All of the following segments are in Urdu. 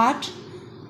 8।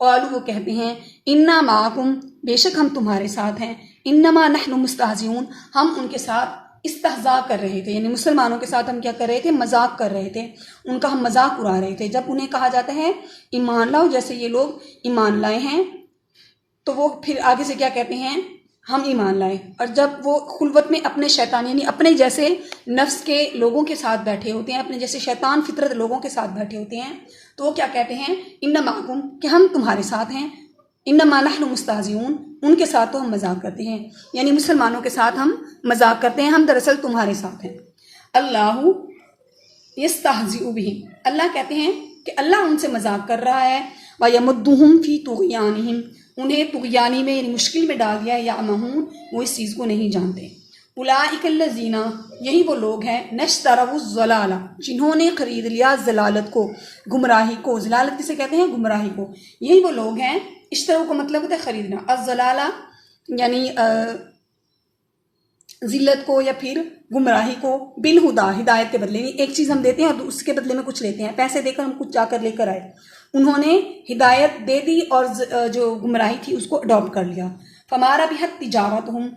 قالوا وہ کہتے ہیں انا معکم بے شک ہم تمہارے ساتھ ہیں، انما نحن مستہزئون ہم ان کے ساتھ استہزاء کر رہے تھے، یعنی مسلمانوں کے ساتھ ہم کیا کر رہے تھے، مذاق کر رہے تھے، ان کا ہم مذاق اڑا رہے تھے۔ جب انہیں کہا جاتا ہے ایمان لاؤ، جیسے یہ لوگ ایمان لائے ہیں، تو وہ پھر آگے سے کیا کہتے ہیں، ہم ایمان لائے۔ اور جب وہ خلوت میں اپنے شیطان یعنی اپنے جیسے نفس کے لوگوں کے ساتھ بیٹھے ہوتے ہیں، اپنے جیسے شیطان فطرت لوگوں کے ساتھ بیٹھے ہوتے ہیں، تو وہ کیا کہتے ہیں، انما معکم کہ ہم تمہارے ساتھ ہیں، انما نحن مستہزئون ان کے ساتھ تو ہم مذاق کرتے ہیں، یعنی مسلمانوں کے ساتھ ہم مذاق کرتے ہیں، ہم دراصل تمہارے ساتھ ہیں۔ اللہ یستہزئ بہم اللہ کہتے ہیں کہ اللہ ان سے مذاق کر رہا ہے، وَيَمُدُّهُمْ فِي طُغْيَانِهِمْ انہیں طغیانی میں یعنی مشکل میں ڈال دیا، یعمہون وہ اس چیز کو نہیں جانتے۔ اولئک الذین یہی وہ لوگ ہیں، نشتروا الضلالہ جنہوں نے خرید لیا ضلالت کو، گمراہی کو، ضلالت کسے کہتے ہیں، گمراہی کو، یہی وہ لوگ ہیں، اشتروا کا مطلب ہوتا ہے خریدنا، الضلالہ یعنی ذلت کو یا پھر گمراہی کو، بالہدا ہدایت کے بدلے، ایک چیز ہم دیتے ہیں اور اس کے بدلے میں کچھ لیتے ہیں، پیسے دے کر ہم کچھ جا کر لے کر آئے، انہوں نے ہدایت دے دی اور جو گمراہی تھی اس کو اڈاپٹ کر لیا۔ فمارا بحت تجارتہم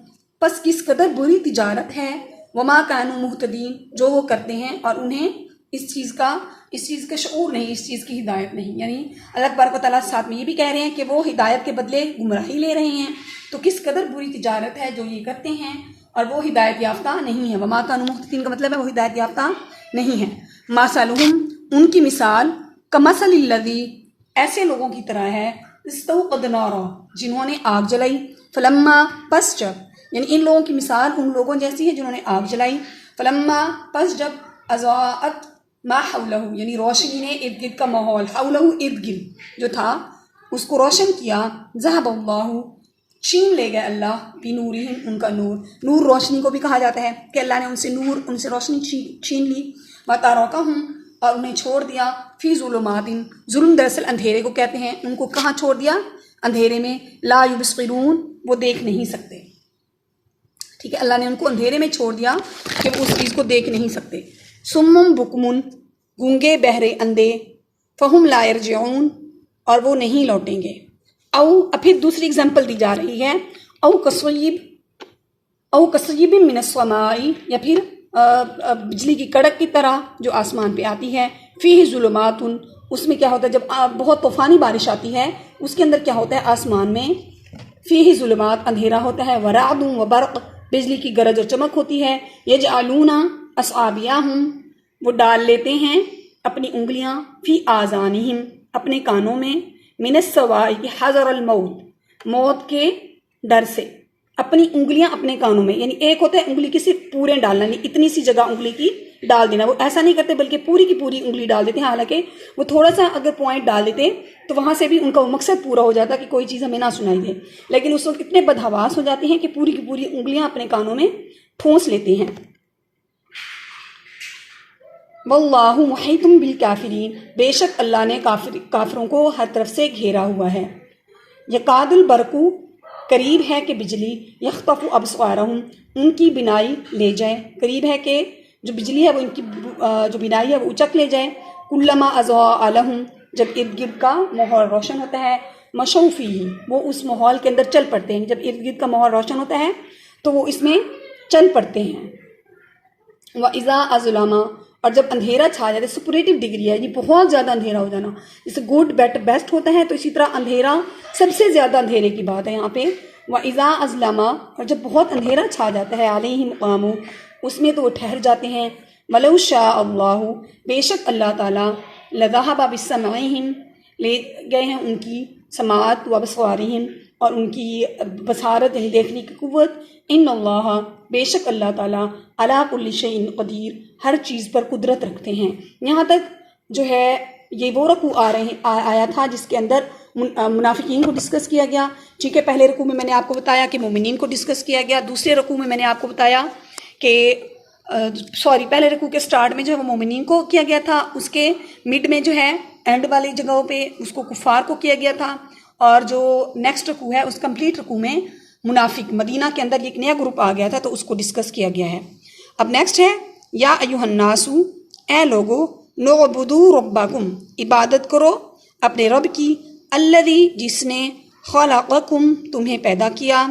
پس کس قدر بری تجارت ہے، وما کانوا مہتدین جو وہ کرتے ہیں اور انہیں اس چیز کا شعور نہیں، اس چیز کی ہدایت نہیں، یعنی اللہ تبارک و تعالیٰ ساتھ میں یہ بھی کہہ رہے ہیں کہ وہ ہدایت کے بدلے گمراہی لے رہے ہیں، تو کس قدر بری تجارت ہے جو یہ کرتے ہیں اور وہ ہدایت یافتہ نہیں ہے۔ وما کانوا مہتدین کا مطلب ہے وہ ہدایت یافتہ نہیں ہے۔ مثلہم ان کی مثال کمثل الذی ایسے لوگوں کی طرح ہے، استوقد نارا جنہوں نے آگ جلائی، فلما پس جب یعنی ان لوگوں کی مثال ان لوگوں جیسی ہے جنہوں نے آگ جلائی، فلما پس جب اضاءت ما حولہ یعنی روشنی نے ارد گرد کا ماحول، حولہ ارد گرد جو تھا اس کو روشن کیا، ذہب اللہ چھین لے گئے اللہ بنورہم ان کا نور، نور روشنی کو بھی کہا جاتا ہے کہ اللہ نے ان سے روشنی چھین لی، وترکہم اور انہیں چھوڑ دیا فی ظلمات ظلم دراصل اندھیرے کو کہتے ہیں، ان کو کہاں چھوڑ دیا، اندھیرے میں، لا یبصرون وہ دیکھ نہیں سکتے، ٹھیک ہے، اللہ نے ان کو اندھیرے میں چھوڑ دیا کہ وہ اس چیز کو دیکھ نہیں سکتے۔ سمم بکمن گونگے بہرے اندھے، فہم لا یرجعون اور وہ نہیں لوٹیں گے۔ او پھر دوسری اگزامپل دی جا رہی ہے، او کصیب من السماء یا پھر بجلی کی کڑک کی طرح جو آسمان پہ آتی ہے، فیہ ظلمات اس میں کیا ہوتا ہے جب بہت طوفانی بارش آتی ہے اس کے اندر کیا ہوتا ہے، آسمان میں فیہ ظلمات اندھیرا ہوتا ہے، ورعد و برق بجلی کی گرج اور چمک ہوتی ہے، یجعلون اصابعہم وہ ڈال لیتے ہیں اپنی انگلیاں، فی آذانہم اپنے کانوں میں، من الصواعق حذر الموت موت کے ڈر سے، اپنی انگلیاں اپنے کانوں میں، یعنی ایک ہوتا ہے انگلی کی صرف پورے ڈالنا، نہیں اتنی سی جگہ انگلی کی ڈال دینا، وہ ایسا نہیں کرتے بلکہ پوری کی پوری انگلی ڈال دیتے ہیں، حالانکہ وہ تھوڑا سا اگر پوائنٹ ڈال دیتے تو وہاں سے بھی ان کا وہ مقصد پورا ہو جاتا کہ کوئی چیز ہمیں نہ سنائی دے، لیکن اس وقت اتنے بدحواس ہو جاتے ہیں کہ پوری کی پوری انگلیاں اپنے کانوں میں ٹھونس لیتے ہیں۔ واللہ محیط بالکافرین بے شک اللہ نے کافروں کو ہر طرف سے گھیرا ہوا ہے۔ یکاد البرق قریب ہے کہ بجلی، یخطف ابصارہم ان کی بینائی لے جائے، قریب ہے کہ جو بجلی ہے وہ ان کی جو بینائی ہے وہ اچک لے جائے، کلما اضاء لہم جب ارد گرد کا ماحول روشن ہوتا ہے، مشوا فیہ وہ اس ماحول کے اندر چل پڑتے ہیں، جب ارد گرد کا ماحول روشن ہوتا ہے تو وہ اس میں چل پڑتے ہیں۔ وَإِذَا أَظْلَمَ اور جب اندھیرا چھا جاتا ہے، سپریٹیو ڈگری ہے، یہ بہت زیادہ اندھیرا ہو جانا، جیسے گڈ بیسٹ ہوتا ہے تو اسی طرح اندھیرا سب سے زیادہ اندھیرے کی بات ہے یہاں پہ۔ وَإِذَا أَظْلَمَ اور جب بہت اندھیرا چھا جاتا ہے، عَلَيْهِمْ قَامُوا اس میں تو وہ ٹھہر جاتے ہیں، وَلَوْ شَاءَ اللَّهُ بے شک اللہ تعالیٰ، لَذَهَبَ بِسَمْعِهِمْ لے گئے ہیں ان کی سماعت، وَبَصَارِهِمْ اور ان کی بصارت یعنی دیکھنے کی قوت، ان اللہ بے شک اللہ تعالیٰ علی کل شیء قدیر ہر چیز پر قدرت رکھتے ہیں۔ یہاں تک جو ہے یہ وہ رکوع آیا تھا جس کے اندر منافقین کو ڈسکس کیا گیا، ٹھیک ہے، پہلے رکوع میں میں نے آپ کو بتایا کہ مومنین کو ڈسکس کیا گیا، دوسرے رکوع میں میں نے آپ کو بتایا کہ پہلے رکوع کے سٹارٹ میں جو ہے وہ مومنین کو کیا گیا تھا، اس کے مڈ میں جو ہے اینڈ والی جگہوں پہ اس کو کفار کو کیا گیا تھا، اور جو نیکسٹ رکوع ہے اس کمپلیٹ رکوع میں منافق مدینہ کے اندر ایک نیا گروپ آ گیا تھا تو اس کو ڈسکس کیا گیا ہے۔ اب نیکسٹ ہے یا ایھا الناس اے لوگو، نعبدوا ربکم عبادت کرو اپنے رب کی، الذی جس نے خلقکم تمہیں پیدا کیا،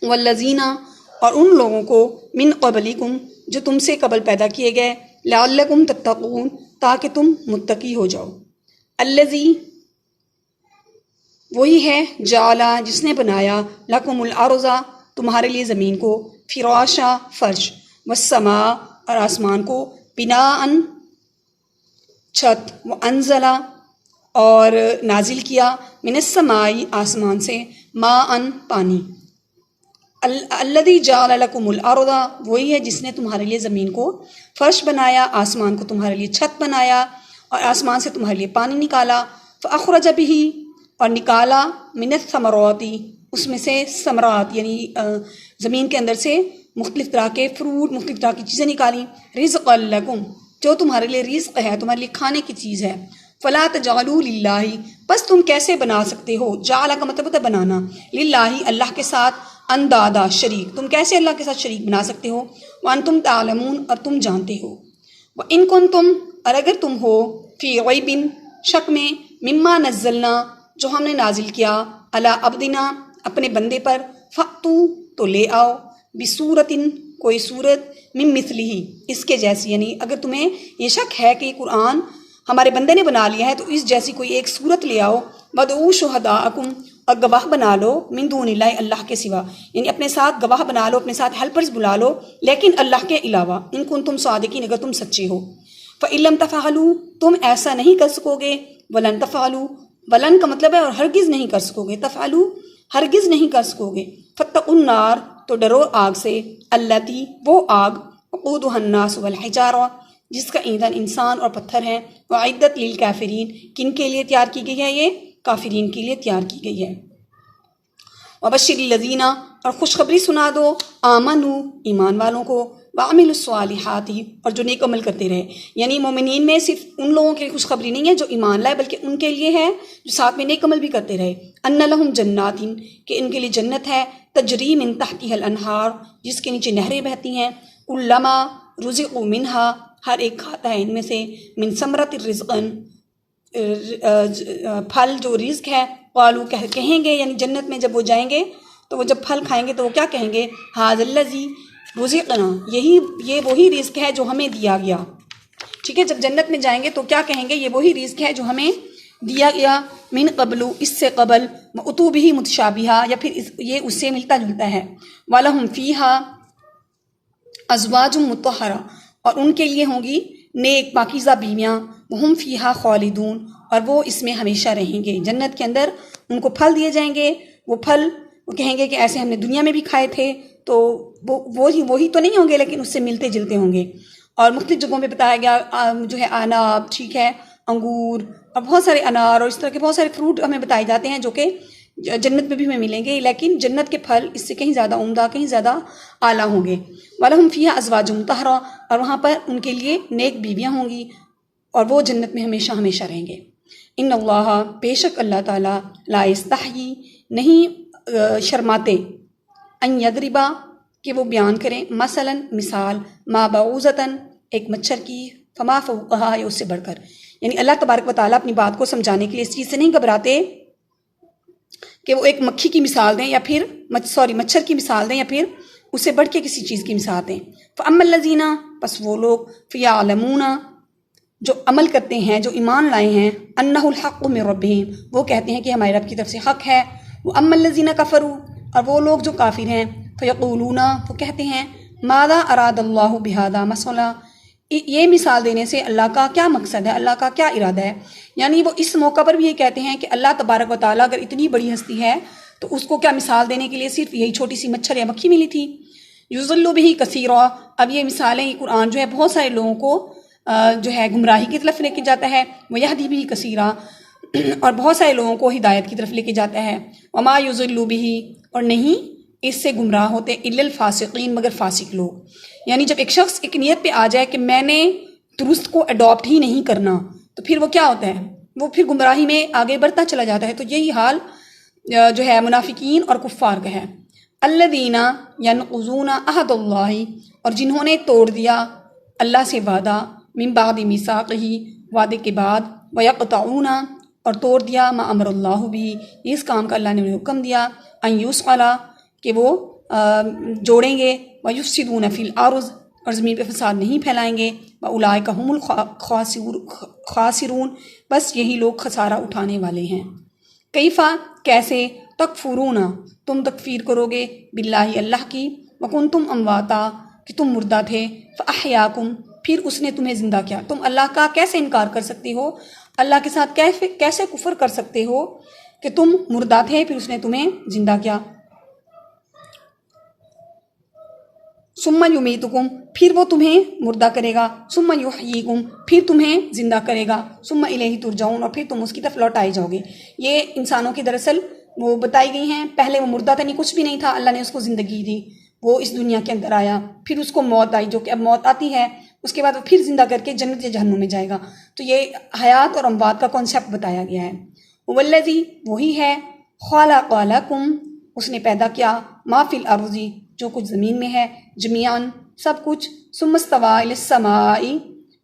والذین اور ان لوگوں کو من قبلکم جو تم سے قبل پیدا کیے گئے، لعلکم تتقون تاکہ تم متقی ہو جاؤ۔ الذی وہی ہے، جعلا جس نے بنایا، لکم الارض تمہارے لیے زمین کو، فراشا فرش، والسماء اور آسمان کو، بناءً چھت، وانزلا اور نازل کیا، من السماء آسمان سے، ماءً پانی۔ الذی جعل لکم الارض وہی ہے جس نے تمہارے لیے زمین کو فرش بنایا، آسمان کو تمہارے لیے چھت بنایا، اور آسمان سے تمہارے لیے پانی نکالا، فاخرج بہ اور نکالا، من الثمرات اس میں سے ثمرات یعنی زمین کے اندر سے مختلف طرح کے فروٹ، مختلف طرح کی چیزیں نکالی، رزقا لکم جو تمہارے لیے رزق ہے، تمہارے لیے کھانے کی چیز ہے، فلا تجعلوا للہ بس تم کیسے بنا سکتے ہو، جعل کا مطلب ہوتا ہے بنانا، للہ اللہ کے ساتھ، اندادا شریک، تم کیسے اللہ کے ساتھ شریک بنا سکتے ہو، وانتم تعلمون اور تم جانتے ہو، وان کنتم اور اگر تم ہو، فی ریب شک میں، مما نزلنا جو ہم نے نازل کیا، علی عبدنا اپنے بندے پر، فأتو تو لے آؤ، بصورت کوئی صورت، من مثلہ اس کے جیسی، یعنی اگر تمہیں یہ شک ہے کہ یہ قرآن ہمارے بندے نے بنا لیا ہے تو اس جیسی کوئی ایک صورت لے آؤ، وادعوا شہداءکم اور گواہ بنا لو، من دون اللہ اللہ کے سوا، یعنی اپنے ساتھ گواہ بنا لو، اپنے ساتھ ہیلپرز بلا لو لیکن اللہ کے علاوہ، ان کنتم صادقین اگر تم سچے ہو، فإن لم تفعلوا تم ایسا نہیں کر سکو گے، ولن تفعلوا ولن کا مطلب ہے اور ہرگز نہیں کر سکو گے، تفعلوا ہرگز نہیں کر سکو گے، فاتقوا النار تو ڈرو آگ سے، التی وہ آگ، وقودها الناس والحجارہ جس کا ایندھن انسان اور پتھر ہیں، وعدت للکافرین کن کے لیے تیار کی گئی ہے، یہ کافرین کے لیے تیار کی گئی ہے، وبشر الذین اور خوشخبری سنا دو، آمنوا ایمان والوں کو، وعملوا الصالحات اور جو نیک عمل کرتے رہے، یعنی مومنین میں صرف ان لوگوں کے لیے خوشخبری نہیں ہے جو ایمان لائے بلکہ ان کے لیے ہے جو ساتھ میں نیک عمل بھی کرتے رہے، ان لہم جنات کہ ان کے لیے جنت ہے، تجری من تحتها الانہار جس کے نیچے نہریں بہتی ہیں، کلما رزقوا منہا ہر ایک کھاتا ہے ان میں سے، من ثمرۃ رزقن پھل جو رزق ہے، قالو کہیں گے یعنی جنت میں جب وہ جائیں گے تو وہ جب پھل کھائیں گے تو وہ کیا کہیں گے، ھذا الذی رزقنا یہ وہی رزق ہے جو ہمیں دیا گیا، ٹھیک ہے، جب جنت میں جائیں گے تو کیا کہیں گے، یہ وہی رزق ہے جو ہمیں دیا گیا، من قبل اس سے قبل، اتو بھی متشابہہ یا پھر یہ اس سے ملتا جلتا ہے، وَلَهُمْ فِيهَا ازواج مطہرہ اور ان کے لیے ہوں گی نیک پاکیزہ بیویاں، وہم فیہا خالدون اور وہ اس میں ہمیشہ رہیں گے، جنت کے اندر ان کو پھل دیے جائیں گے، وہ پھل وہ کہیں گے کہ ایسے ہم نے دنیا میں بھی کھائے تھے، تو وہی تو نہیں ہوں گے لیکن اس سے ملتے جلتے ہوں گے، اور مختلف جگہوں پہ بتایا گیا جو ہے اناب، ٹھیک ہے، انگور اور بہت سارے انار اور اس طرح کے بہت سارے فروٹ ہمیں بتائے جاتے ہیں جو کہ جنت میں بھی ہمیں ملیں گے، لیکن جنت کے پھل اس سے کہیں زیادہ عمدہ، کہیں زیادہ اعلیٰ ہوں گے، وَلَهُمْ فِيهَا أَزْوَاجٌ مُطَهَّرَةٌ اور وہاں پر ان کے لیے نیک بیویاں ہوں گی اور وہ جنت میں ہمیشہ ہمیشہ رہیں گے، ان اللہ بے شک اللہ تعالیٰ لا یستحیی نہیں شرماتے، ان یضربا کہ وہ بیان کریں، مثلاً مثال، ما بعوضۃ ایک مچھر کی، فما فوقہا یا اس سے بڑھ کر، یعنی اللہ تبارک و تعالیٰ اپنی بات کو سمجھانے کے لیے اس چیز سے نہیں گھبراتے کہ وہ ایک مکھی کی مثال دیں یا پھر مچھر کی مثال دیں یا پھر اس سے بڑھ کے کسی چیز کی مثال دیں، فَأَمَّا الَّذِينَ پس وہ لوگ، فَيَعْلَمُونَ جو عمل کرتے ہیں، جو ایمان لائے ہیں، أَنَّهُ الْحَقُّ مِن رَبِّهِمْ وہ کہتے ہیں کہ ہمارے رب کی طرف سے حق ہے، وَأَمَّا الَّذِينَ كَفَرُوا اور وہ لوگ جو کافر ہیں، فَيَقُولُونَ وہ کہتے ہیں، ماذا اراد اللہ بہذا مثلا یہ مثال دینے سے اللہ کا کیا مقصد ہے، اللہ کا کیا ارادہ ہے، یعنی وہ اس موقع پر بھی یہ کہتے ہیں کہ اللہ تبارک و تعالیٰ اگر اتنی بڑی ہستی ہے تو اس کو کیا مثال دینے کے لیے صرف یہی چھوٹی سی مچھر یا مکھی ملی تھی، یضل بہ کثیرا اب یہ مثالیں، یہ قرآن جو ہے بہت سارے لوگوں کو جو ہے گمراہی کی طرف لے کے جاتا ہے، ویہدی بہ کثیرا اور بہت سارے لوگوں کو ہدایت کی طرف لے کے جاتا ہے، وما یضل بہ اور نہیں اس سے گمراہ ہوتے الا الفاسقین مگر فاسق لوگ، یعنی جب ایک شخص ایک نیت پہ آ جائے کہ میں نے درست کو اڈاپٹ ہی نہیں کرنا تو پھر وہ کیا ہوتا ہے، وہ پھر گمراہی میں آگے بڑھتا چلا جاتا ہے، تو یہی حال جو ہے منافقین اور کفار کا ہے، الذین ینقضون عہد اللہ اور جنہوں نے توڑ دیا اللہ سے وعدہ، من بعد میثاقہ وعدے کے بعد، ویقطعون اور توڑ دیا ما امر اللہ بھی اس کام کا اللہ نے انہیں حکم دیا ان یوسقلا کہ وہ جوڑیں گے ویفسدون فی الارض اور زمین پہ فساد نہیں پھیلائیں گے واولئک هم الخاسرون بس یہی لوگ خسارہ اٹھانے والے ہیں. کیفا کیسے تکفرون تم تکفیر کرو گے باللہ اللہ کی وکنتم امواتا کہ تم مردہ تھے فاحیاکم پھر اس نے تمہیں زندہ کیا. تم اللہ کا کیسے انکار کر سکتے ہو, اللہ کے ساتھ کیسے کفر کر سکتے ہو کہ تم مردہ تھے پھر اس نے تمہیں زندہ کیا. ثم یمیتکم پھر وہ تمہیں مردہ کرے گا, ثم یحییکم پھر تمہیں زندہ کرے گا, ثم الیہ ترجعون اور پھر تم اس کی طرف لوٹائے جاؤ گے. یہ انسانوں کی دراصل وہ بتائی گئی ہیں. پہلے وہ مردہ تھا, نہیں کچھ بھی نہیں تھا, اللہ نے اس کو زندگی دی, وہ اس دنیا کے اندر آیا, پھر اس کو موت آئی جو کہ اب موت آتی ہے, اس کے بعد وہ پھر زندہ کر کے جنت یا جہنم میں جائے گا. تو یہ حیات اور اموات کا کانسیپٹ بتایا گیا ہے. والذی وہی ہے خلق لکم اس نے پیدا کیا ما فی الارض جو کچھ زمین میں ہے جمیعاً سب کچھ, ثم استوى الی السماء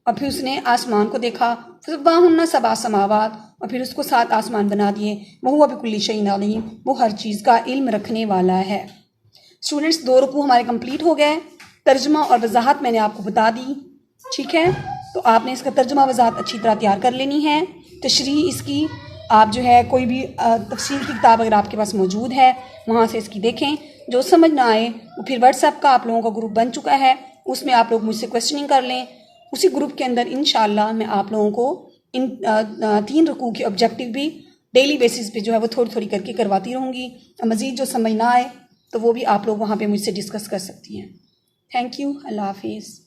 اور پھر اس نے آسمان کو دیکھا, فسواہن سبع سماوات اور پھر اس کو 7 آسمان بنا دیے, وہو بکل شیء علیم وہ ہر چیز کا علم رکھنے والا ہے. اسٹوڈنٹس 2 رکوع ہمارے کمپلیٹ ہو گئے. ترجمہ اور وضاحت میں نے آپ کو بتا دی, ٹھیک ہے, تو آپ نے اس کا ترجمہ وضاحت اچھی طرح تیار کر لینی ہے. تشریح اس کی آپ جو ہے کوئی بھی تفسیر کی کتاب اگر آپ کے پاس موجود ہے وہاں سے اس کی دیکھیں. جو سمجھ نہ آئے وہ پھر واٹس ایپ کا آپ لوگوں کا گروپ بن چکا ہے, اس میں آپ لوگ مجھ سے کویسچننگ کر لیں. اسی گروپ کے اندر انشاءاللہ میں آپ لوگوں کو ان 3 رکوع کے آبجیکٹیو بھی ڈیلی بیسس پہ جو ہے وہ تھوڑی تھوڑی کر کے کرواتی رہوں گی. مزید جو سمجھ نہ آئے تو وہ بھی آپ لوگ وہاں پہ مجھ سے ڈسکس کر سکتی ہیں. تھینک یو, اللہ حافظ.